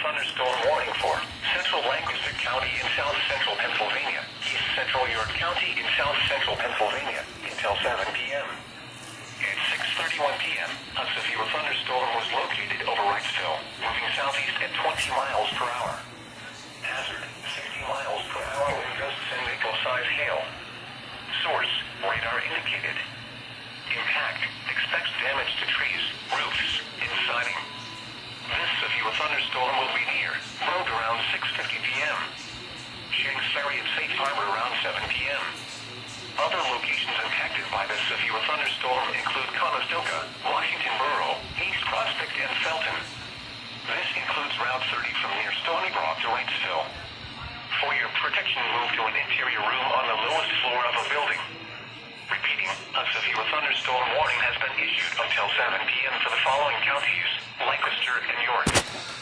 thunderstorm warning for central Lancaster County in south central Pennsylvania, east central York County in south central Pennsylvania until 7 p.m. At 6:31 p.m., a severe thunderstorm was located over Wrightsville, moving southeast at 20 miles per hour. Hazard, 60 miles per hour wind gusts and nickel-size hail. Source, radar indicated. Impact, expects damage to trees, roofs, and siding. This severe thunderstorm will be near, broke around 6:50 p.m. Shanks Ferry and Safe Harbor around 7 p.m. Other locations impacted by this severe thunderstorm include Conestoga, Washington Borough, East Prospect, and Felton. This includes Route 30 from near Stony Brook to Wrightsville. For your protection, move to an interior room on the lowest floor of a building. Repeating, a severe thunderstorm warning has been issued until 7 p.m. for the following counties: Lancaster and York.